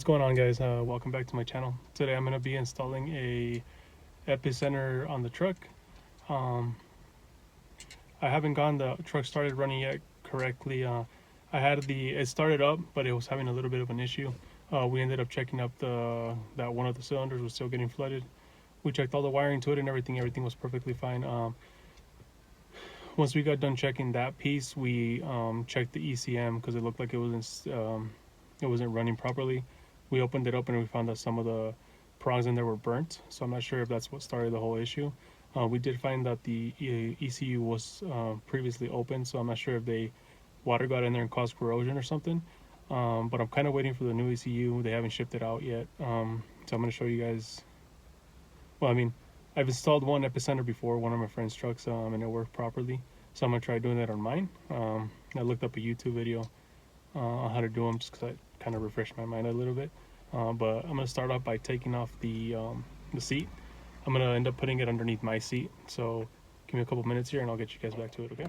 going on, guys? Welcome back to my channel. Today I'm going to be installing a epicenter on the truck. I haven't gotten the truck started running yet correctly. It started up, but it was having a little bit of an issue. We ended up checking up that one of the cylinders was still getting flooded. We checked all the wiring to it and everything was perfectly fine. Once we got done checking that piece, we checked the ECM because it looked like it wasn't running properly. We opened it up and we found that some of the prongs in there were burnt, so I'm not sure if that's what started the whole issue. We did find that the ECU was previously open, so I'm not sure if water got in there and caused corrosion or something. But I'm kind of waiting for the new ECU. They haven't shipped it out yet, so I'm going to show you guys. Well, I mean, I've installed one epicenter before, one of my friend's trucks, and it worked properly. So I'm going to try doing that on mine. I looked up a YouTube video on how to do them just because I kind of refreshed my mind a little bit. But I'm going to start off by taking off the seat. I'm going to end up putting it underneath my seat. So give me a couple minutes here and I'll get you guys back to it, okay?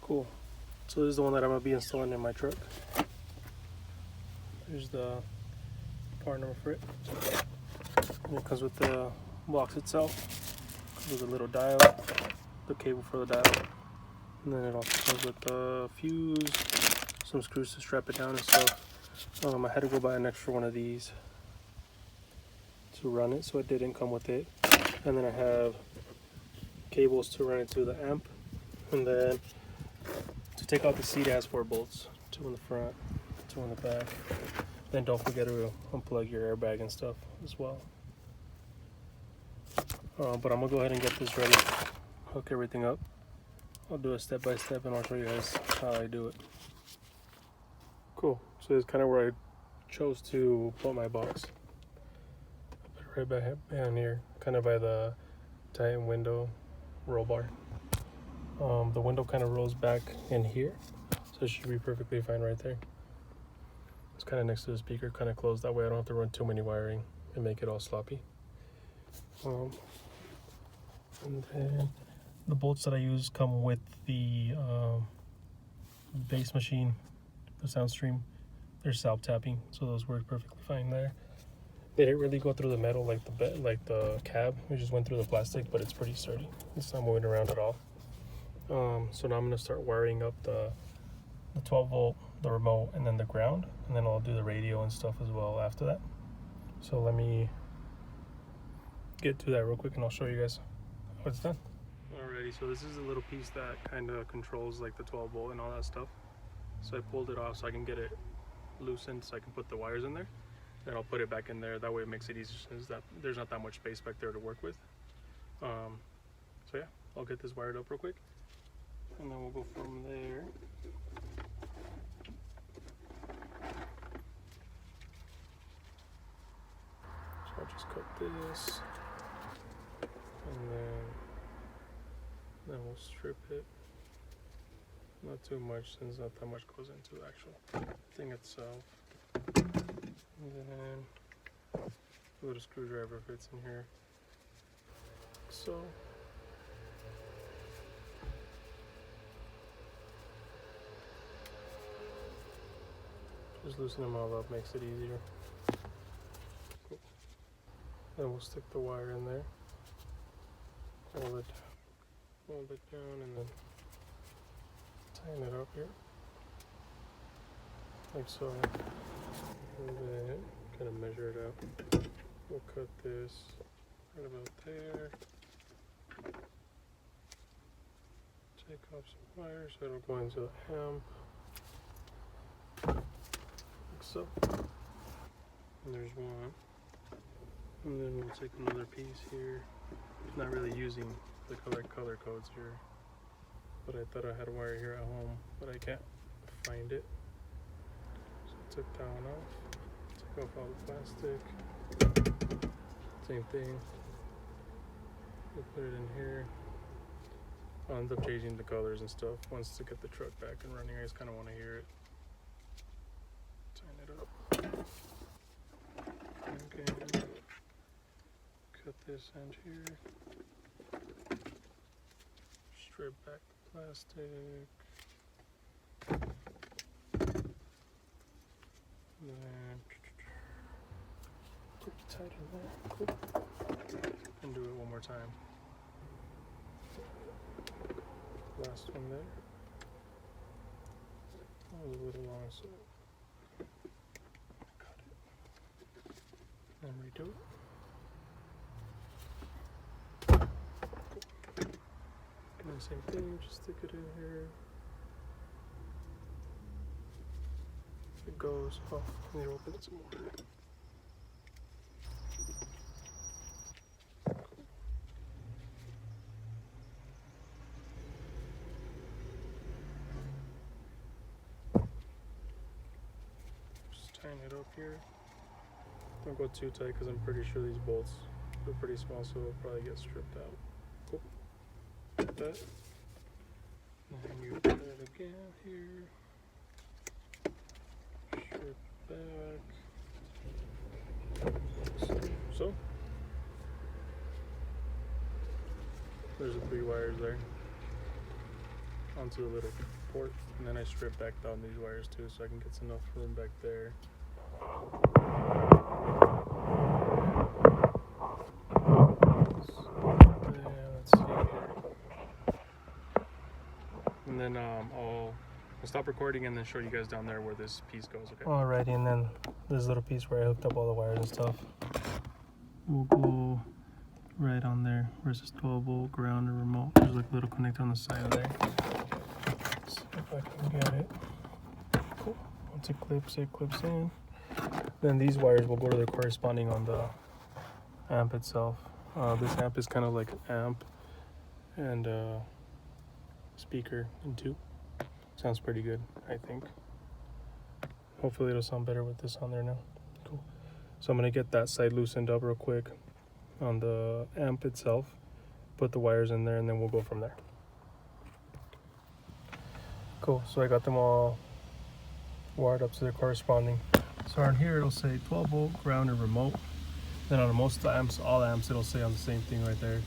Cool. So this is the one that I'm going to be installing in my truck. Here's the part number for it. And it comes with the box itself. Comes with a little dial, the cable for the dial. And then it also comes with the fuse, some screws to strap it down and stuff. I had to go buy an extra one of these to run it, so it didn't come with it. And then I have cables to run it to the amp. And then to take out the seat, it has 4 bolts, 2 in the front, 2 in the back. Then don't forget to unplug your airbag and stuff as well. But I'm gonna go ahead and get this ready, hook everything up. I'll do it step by step and I'll show you guys how I do it. Cool, so this is kind of where I chose to put my box. Put it right back down here, kind of by the Titan window roll bar. The window kind of rolls back in here, so it should be perfectly fine right there. It's kind of next to the speaker, kind of closed, that way I don't have to run too many wiring and make it all sloppy. And then the bolts that I use come with the bass machine, the Soundstream. They're self tapping, so those work perfectly fine there. They didn't really go through the metal like the cab. It just went through the plastic, but it's pretty sturdy. It's not moving around at all. So now I'm gonna start wiring up the 12 volt, the remote, and then the ground, and then I'll do the radio and stuff as well after that. So let me get to that real quick and I'll show you guys how it's done. Alrighty, so this is a little piece that kind of controls like the 12 volt and all that stuff. So I pulled it off so I can get it loosened so I can put the wires in there. Then I'll put it back in there, that way it makes it easier since there's not that much space back there to work with. So yeah, I'll get this wired up real quick and then we'll go from there. So I'll just cut this and then we'll strip it. Not too much since not that much goes into the actual thing itself. And then a little screwdriver fits in here. So just loosen them all up makes it easier. Cool. Then we'll stick the wire in there. Hold it down and then tighten it up here. Like so. And then kind of measure it out. We'll cut this right about there. Take off some wires so it'll go into the amp. Like so. And there's one. And then we'll take another piece here. Not really using the color codes here, but I thought I had a wire here at home, but I can't find it. So I took that one off. Took off all the plastic. Same thing. We'll put it in here. I'll end up changing the colors and stuff once to get the truck back and running. I just kind of want to hear it. Tighten it up. Okay. Cut this end here. Strip back the plastic. And then pretty tight in there. Cool. And do it one more time. Last one there. That was a little long, so cut it. And redo it. And the same thing, just stick it in here. If it goes, oh, I need to open it some more. Tighten it up here. Don't go too tight because I'm pretty sure these bolts are pretty small, so it'll probably get stripped out. Cool. Like that. And then you put it again here. Strip back. So. There's the 3 wires there. Onto the little port. And then I strip back down these wires too, so I can get enough room back there. Let's see here. And then I'll stop recording and then show you guys down there where this piece goes, okay? Alrighty, and then this little piece where I hooked up all the wires and stuff will go right on there. Where's this 12-volt ground and remote? There's like a little connector on the side of there. Let's see if I can get it. Cool. Once it clips in. Then these wires will go to the corresponding on the amp itself. This amp is kind of like an amp and speaker in 2. Sounds pretty good, I think. Hopefully it'll sound better with this on there now. Cool. So I'm gonna get that side loosened up real quick on the amp itself, put the wires in there, and then we'll go from there. Cool, so I got them all wired up to their corresponding. So on here it'll say 12-volt ground and remote. Then on most of the amps, all amps, it'll say on the same thing right there,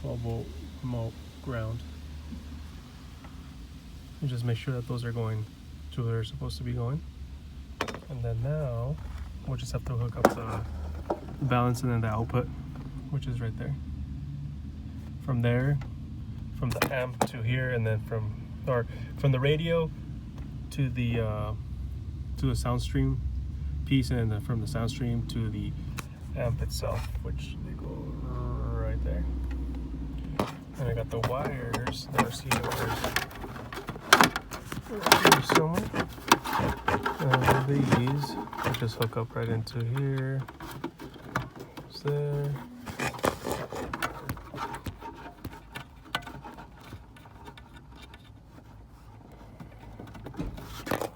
12-volt remote ground. And just make sure that those are going to where they're supposed to be going. And then now we'll just have to hook up the balance and then the output, which is right there. From there, from the amp to here, and then from the radio to the sound stream piece, and then from the sound stream to the amp itself, which they go right there. And I got the wires that are seated here somewhere. And these I just hook up right into here. It's there.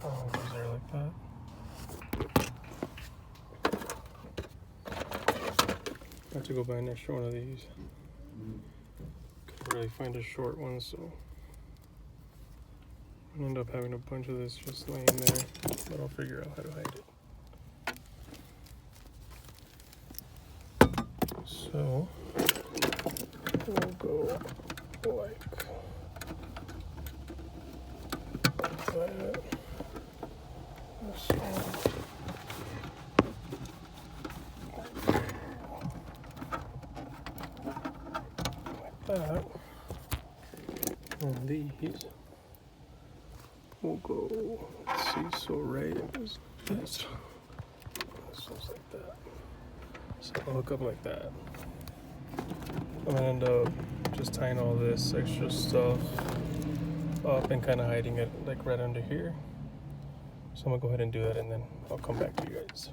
Oh, goes there like that. I have to go buy an extra one of these. Couldn't really find a short one, so I end up having a bunch of this just laying there, but I'll figure out how to hide it. So we'll go like that. This one. That, and these will go, let's see, so right is this looks like that, so I'll hook up like that. I'm gonna end up just tying all this extra stuff up and kind of hiding it like right under here. So I'm gonna go ahead and do that, and then I'll come back to you guys.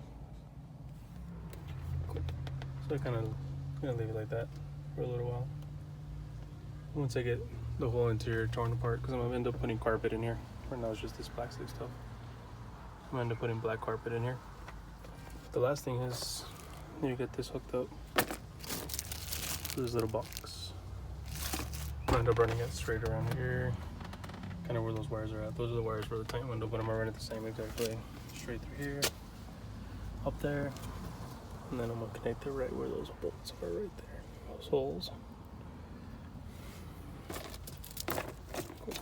Cool. So I kind of gonna leave it like that for a little while. Once I get the whole interior torn apart, because I'm gonna end up putting carpet in here. Right now it's just this plastic stuff. I'm gonna end up putting black carpet in here. The last thing is you get this hooked up to this little box. I'm gonna end up running it straight around here, kind of where those wires are at. Those are the wires for the tank window, but I'm gonna run it the same exact way. Straight through here, up there, and then I'm gonna connect it right where those bolts are, right there, those holes. Cool.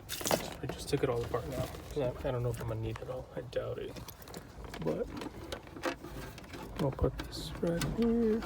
So I just took it all apart now. I don't know if I'm gonna need it all. I doubt it, but I'll put this right here.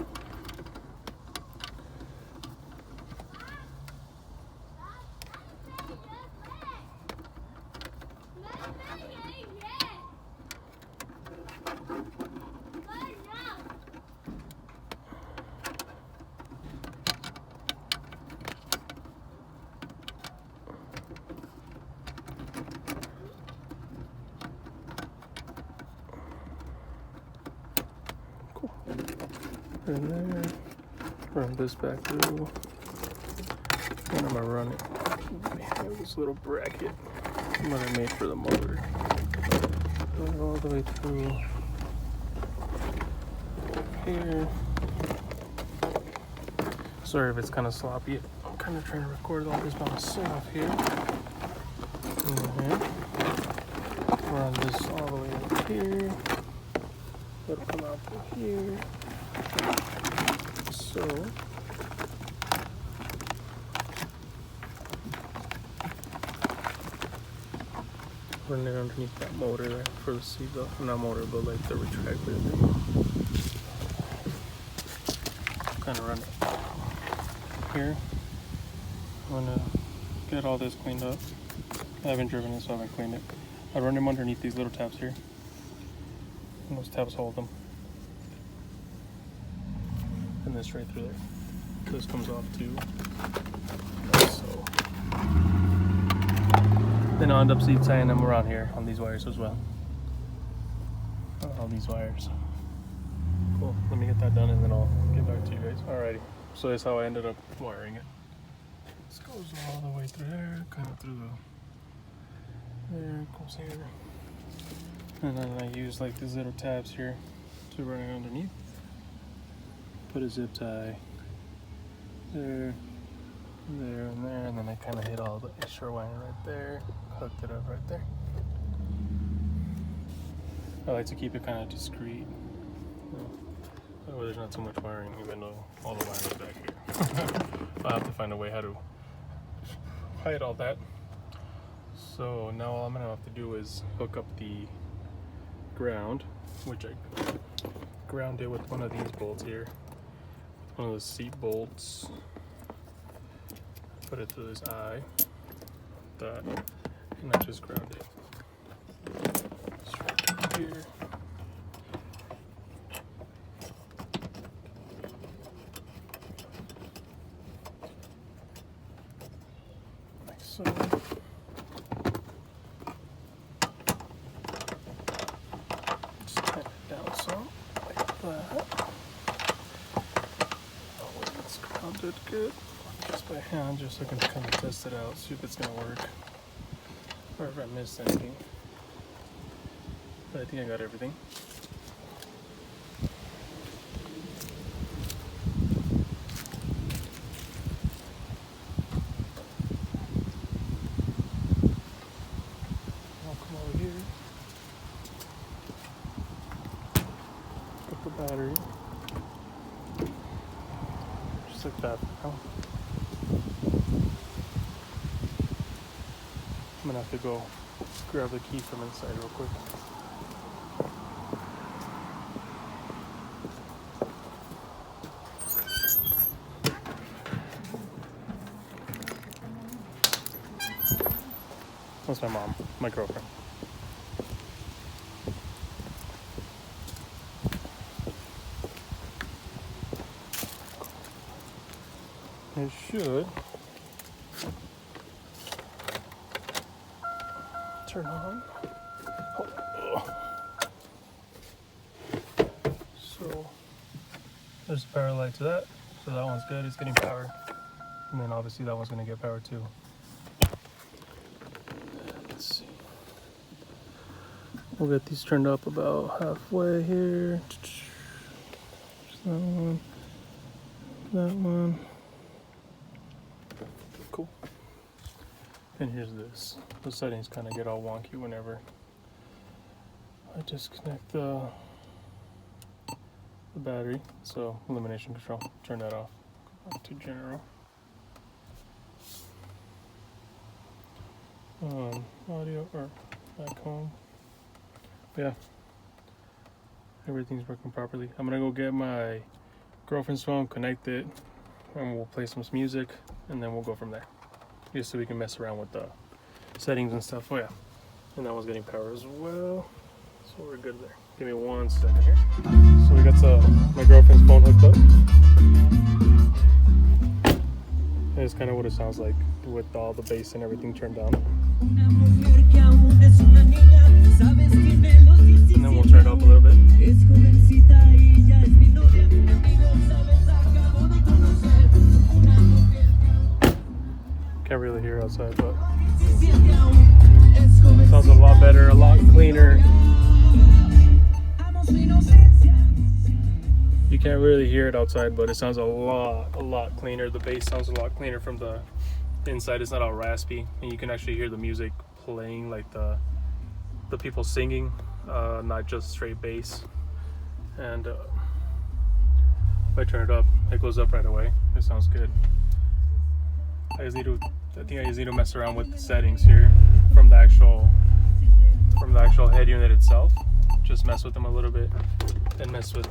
In there, run this back through, and I'm gonna run it. We have this little bracket that I made for the motor. Going all the way through here. Sorry if it's kind of sloppy. I'm kind of trying to record all this by myself here. Run this all the way up here. Let it come out through here. So run it underneath that motor there for the seatbelt. Not motor, but like the retractor thing. Kind of run it here. I'm gonna get all this cleaned up. I haven't driven it, so I haven't cleaned it. I run them underneath these little tabs here, and those tabs hold them. And this right through there. This comes off too. So then I'll end up seat tying them around here on these wires as well. All these wires. Cool. Let me get that done and then I'll get back to you guys. Alrighty. So that's how I ended up wiring it. This goes all the way through there, kind of through the there, goes here. And then I use like these little tabs here to run it underneath. Put a zip tie there, there, and there, and then I kind of hit all the extra wire right there, hooked it up right there. I like to keep it kind of discreet. That way there's not too much wiring, even though all the wiring is back here. I'll have to find a way how to hide all that. So now all I'm gonna have to do is hook up the ground, which I ground it with one of these bolts here. One of the seat bolts. Put it through this eye. That, and I just ground it. Straight here. Like so. Just tighten it down some, like that. Grounded good, just by hand, just so I can kind of test it out, see if it's gonna work, or if I missed anything. But I think I got everything. I'll come over here, put the battery. Like that now. I'm gonna have to go grab the key from inside real quick. That's my mom, my girlfriend. it should turn on. Oh. So there's a power light to that, so that one's good, it's getting power. And then obviously that one's gonna get power too. Let's see. We'll get these turned up about halfway here. That one. That one. Cool. And here's this. The settings kind of get all wonky whenever I disconnect the battery. So elimination control, turn that off. Go back to general. Audio or back home. Yeah, everything's working properly. I'm gonna go get my girlfriend's phone, connect it, and we'll play some music, and then we'll go from there. Just so we can mess around with the settings and stuff. Oh yeah, and that one's getting power as well, so we're good there. Give me 1 second here. So we got my girlfriend's phone hooked up. And it's kind of what it sounds like with all the bass and everything turned down. And then we'll turn it up a little bit. Can't really hear outside, but it sounds a lot better, a lot cleaner. You can't really hear it outside, but it sounds a lot cleaner. The bass sounds a lot cleaner from the inside. It's not all raspy, and you can actually hear the music playing, like the people singing, not just straight bass. And if I turn it up, it goes up right away. It sounds good. I think I just need to mess around with the settings here from the actual head unit itself. Just mess with them a little bit, and mess with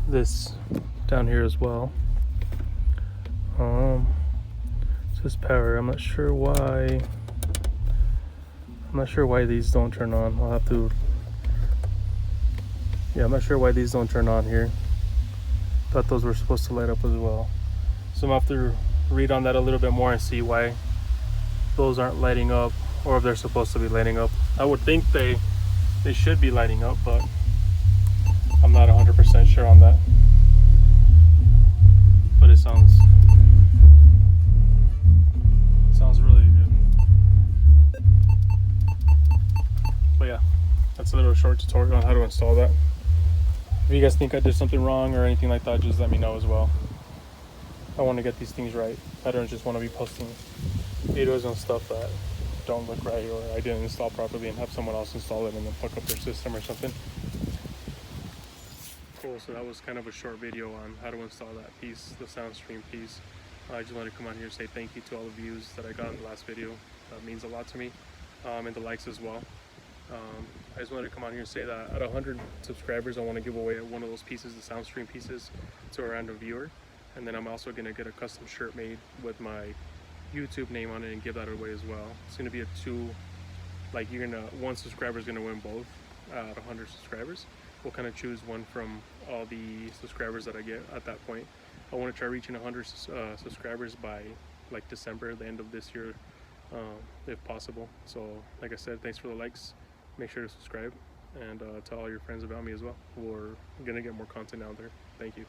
this down here as well. It says power. I'm not sure why these don't turn on. I'll have to. Yeah, I'm not sure why these don't turn on here. Thought those were supposed to light up as well. So I'm gonna have to read on that a little bit more and see why those aren't lighting up, or if they're supposed to be lighting up. I would think they should be lighting up, but I'm not 100% sure on that. But it sounds really good. But yeah, that's a little short tutorial on how to install that. If you guys think I did something wrong or anything like that, just let me know as well. I want to get these things right. I don't just want to be posting videos and stuff that don't look right, or I didn't install properly and have someone else install it and then fuck up their system or something. Cool, so that was kind of a short video on how to install that piece, the SoundStream piece. I just wanted to come on here and say thank you to all the views that I got in the last video. That means a lot to me, and the likes as well. I just wanted to come on here and say that at 100 subscribers, I want to give away one of those pieces, the SoundStream pieces, to a random viewer. And then I'm also going to get a custom shirt made with my YouTube name on it and give that away as well. It's going to be one subscriber is going to win both at 100 subscribers. We'll kind of choose one from all the subscribers that I get at that point. I want to try reaching 100 subscribers by like December, the end of this year, if possible. So like I said, thanks for the likes. Make sure to subscribe, and tell all your friends about me as well. We're going to get more content out there. Thank you.